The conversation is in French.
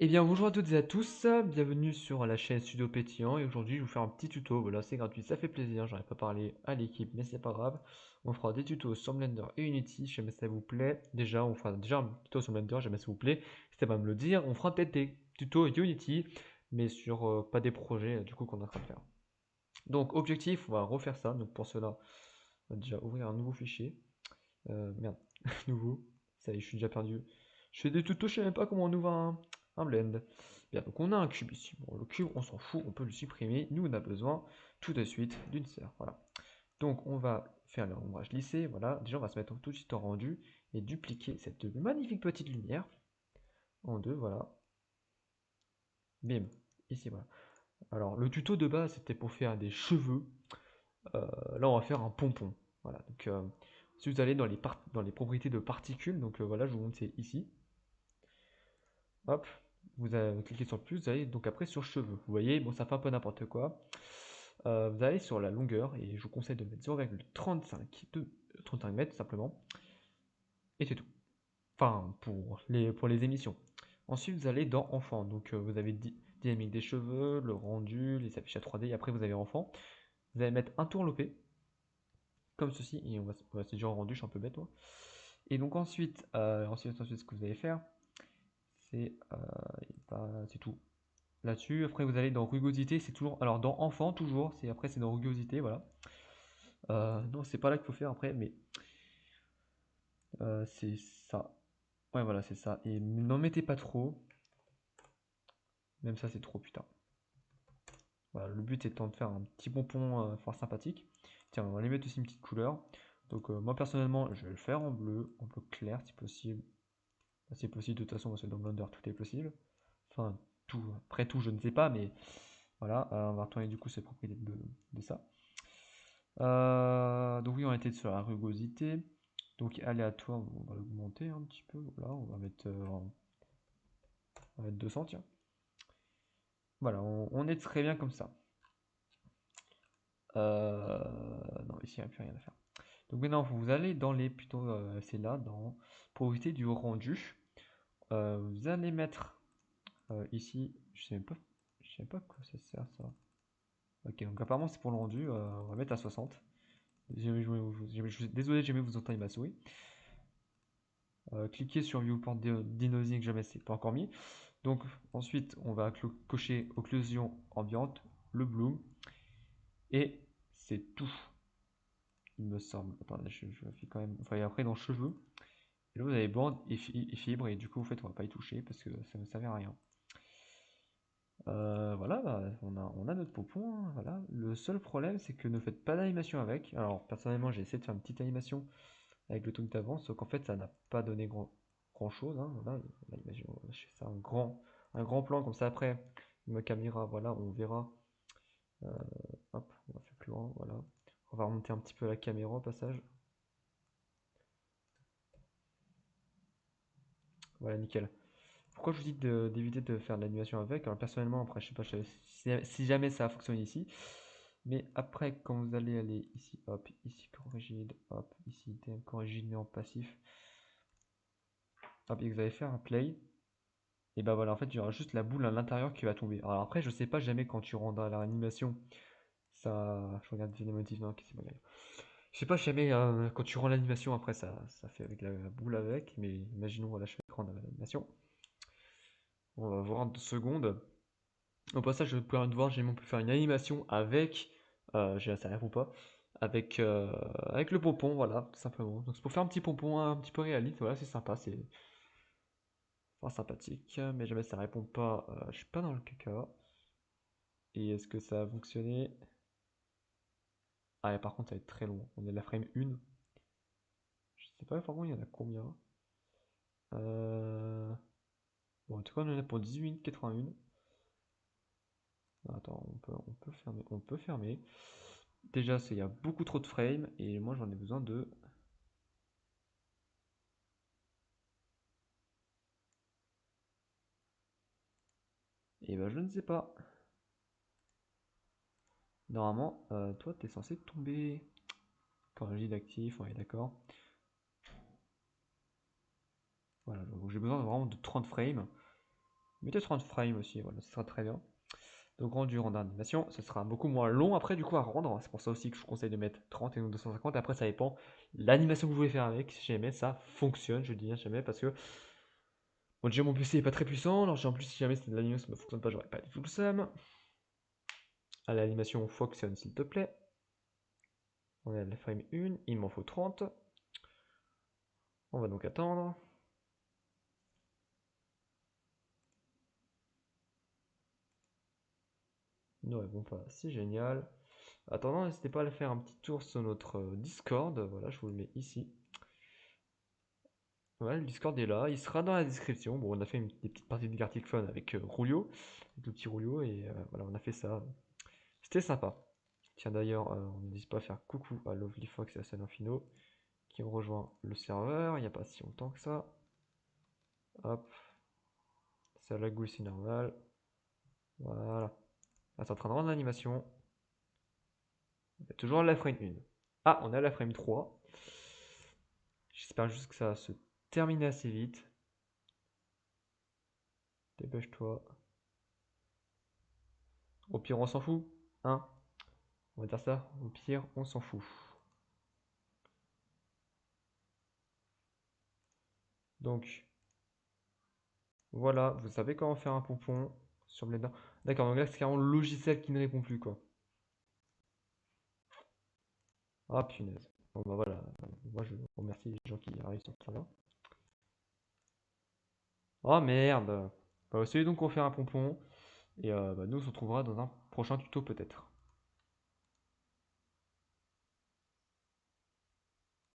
Eh bien bonjour à toutes et à tous, bienvenue sur la chaîne Studio Pétillant et aujourd'hui je vais vous faire un petit tuto, voilà c'est gratuit, ça fait plaisir, j'aurais pas parlé à l'équipe mais c'est pas grave. On fera des tutos sur Blender et Unity, si jamais ça vous plaît. Déjà on fera déjà un tuto sur Blender, si jamais ça vous plaît, n'hésitez pas à me le dire. On fera peut-être des tutos Unity, mais sur pas des projets du coup qu'on est en train de faire. Donc objectif, on va refaire ça, donc pour cela, on va déjà ouvrir un nouveau fichier. Merde, nouveau, ça y est je suis déjà perdu. Je fais des tutos, je sais même pas comment on ouvre un blend. Bien, donc on a un cube ici. Bon, le cube, on s'en fout, on peut le supprimer. Nous, on a besoin tout de suite d'une sphère. Voilà. Donc on va faire l'ombrage lissé. Voilà. Déjà, on va se mettre tout de suite en rendu et dupliquer cette magnifique petite lumière en deux. Voilà. Bim. Ici, voilà. Alors, le tuto de base, c'était pour faire des cheveux. Là, on va faire un pompon. Voilà. Donc, si vous allez dans les propriétés de particules, donc voilà, je vous montre, c'est ici. Hop, vous allez cliquer sur le plus, vous allez donc après sur cheveux. Vous voyez, bon, ça fait un peu n'importe quoi. Vous allez sur la longueur et je vous conseille de mettre 0,35 35 mètres simplement. Et c'est tout. Enfin, pour les émissions. Ensuite, vous allez dans enfant. Donc, vous avez dynamique des cheveux, le rendu, les affichages 3D. Et après, vous avez enfant. Vous allez mettre un tour lopé, comme ceci. Et c'est déjà en rendu, je suis un peu bête, moi. Et donc, ensuite, ce que vous allez faire, c'est c'est tout. Là-dessus. Après, vous allez dans rugosité, c'est toujours. Alors, dans enfant, toujours. C'est dans rugosité, voilà. Non, c'est pas là qu'il faut faire après, mais c'est ça. Ouais, voilà, c'est ça. Et n'en mettez pas trop. Même ça, c'est trop, putain. Voilà, le but étant de faire un petit pompon fort sympathique. Tiens, on va aller mettre aussi une petite couleur. Donc, moi personnellement, je vais le faire en bleu clair si possible. C'est possible, de toute façon, parce que dans Blender, tout est possible. Enfin, tout. Après tout, je ne sais pas, mais voilà. On va retourner du coup cette propriété de ça. Donc oui, on était sur la rugosité. Donc aléatoire, on va l'augmenter un petit peu. Voilà, on va mettre 200, tiens. Voilà, on est très bien comme ça. Non, ici, il n'y a plus rien à faire. Donc maintenant, vous allez dans les, plutôt, c'est là, dans propriété du rendu. Vous allez mettre ici, je sais pas à quoi ça sert ça. Ok, donc apparemment c'est pour le rendu, on va mettre à 60. Désolé, j'ai vous entendre ma souris. Cliquez sur Viewport Denoising, jamais c'est pas encore mis. Donc ensuite, on va cocher occlusion ambiante, le bloom, et c'est tout, il me semble. Attendez, je vérifie quand même. Enfin, et après dans cheveux, et là vous avez bande et fibre, et du coup, en fait, on va pas y toucher parce que ça ne servait à rien. Voilà, bah, on a notre pompon, hein, voilà. Le seul problème, c'est que ne faites pas d'animation avec. Alors, personnellement, j'ai essayé de faire une petite animation avec le truc d'avant, sauf qu'en fait, ça n'a pas donné grand chose, hein, voilà. Là, imagine, je fais ça un grand plan, comme ça, après, ma caméra, voilà, on verra. Euh, Hop, on va faire plus grand, voilà. On va remonter un petit peu la caméra au passage. Voilà, nickel. Pourquoi je vous dis d'éviter de faire de l'animation avec? Alors personnellement, après, je sais pas si jamais ça a fonctionné ici. Mais après, quand vous allez aller ici, hop, ici corrigide, hop, ici corrigide mais en passif, hop, et que vous allez faire un play, et bah voilà, en fait, il y aura juste la boule à l'intérieur qui va tomber. Alors après, je sais pas jamais quand tu rentres dans l'animation, ça. Je regarde les motifs, non, qu'est-ce que c'est. Je sais pas jamais quand tu rends l'animation après ça fait avec la boule avec, mais imaginons voilà je fais l'écran de l'animation. On va voir en 2 secondes. Au passage, vous pouvez voir, j'ai même pu faire une animation avec, j'ai ça répond pas, avec le pompon, voilà, tout simplement. Donc c'est pour faire un petit pompon un petit peu réaliste, voilà, c'est sympa, c'est fort sympathique, mais jamais ça répond pas, je suis pas dans le caca. Et est-ce que ça a fonctionné? Ah, et par contre, ça va être très long. On est à la frame 1. Je sais pas vraiment il y en a combien. Euh... Bon, en tout cas, on en a pour 18 minutes 81. Attends, on peut fermer. On peut fermer. Déjà, il y a beaucoup trop de frames et moi j'en ai besoin de. Et ben je ne sais pas. Normalement, toi t'es censé tomber. Corrigé d'actif, ouais, d'accord. Voilà, donc j'ai besoin vraiment de 30 frames. Mettez 30 frames aussi, voilà, ce sera très bien. Donc rendu rendre animation, ce sera beaucoup moins long après du coup à rendre. C'est pour ça aussi que je vous conseille de mettre 30 et non 250. Après ça dépend l'animation que vous voulez faire avec. Si jamais ça fonctionne, je dis bien jamais parce que bon, déjà mon PC est pas très puissant. Alors en plus si jamais c'était de l'animation ça ne fonctionne pas, j'aurais pas du tout le seum. À l'animation fonctionne s'il te plaît. On est à la frame 1, il m'en faut 30. On va donc attendre. Ne répond pas, c'est génial. Attendant, n'hésitez pas à aller faire un petit tour sur notre Discord. Voilà, je vous le mets ici. Ouais, le Discord est là, il sera dans la description. Bon, on a fait des petites parties de Gartic Fun avec Rulio, avec le petit Rulio, et voilà, on a fait ça. C'était sympa. Tiens, d'ailleurs, on n'hésite pas à faire coucou à Lovely Fox et à Sanofino qui ont rejoint le serveur il n'y a pas si longtemps que ça. Hop, ça lagouille, c'est normal. Voilà. Là, c'est en train de rendre l'animation. On est toujours à la frame 1. Ah, on est à la frame 3. J'espère juste que ça va se terminer assez vite. Dépêche-toi. Au pire, on s'en fout. Hein? On va dire ça. Au pire, on s'en fout. Donc, voilà. Vous savez comment faire un pompon sur Blender. D'accord, donc là, c'est carrément le logiciel qui ne répond plus, quoi. Ah, punaise. Bon, bah voilà. Moi, je remercie les gens qui arrivent sur ça. Oh merde. Bah, essayez donc de faire un pompon. Et bah, nous, on se retrouvera dans un prochain tuto, peut-être.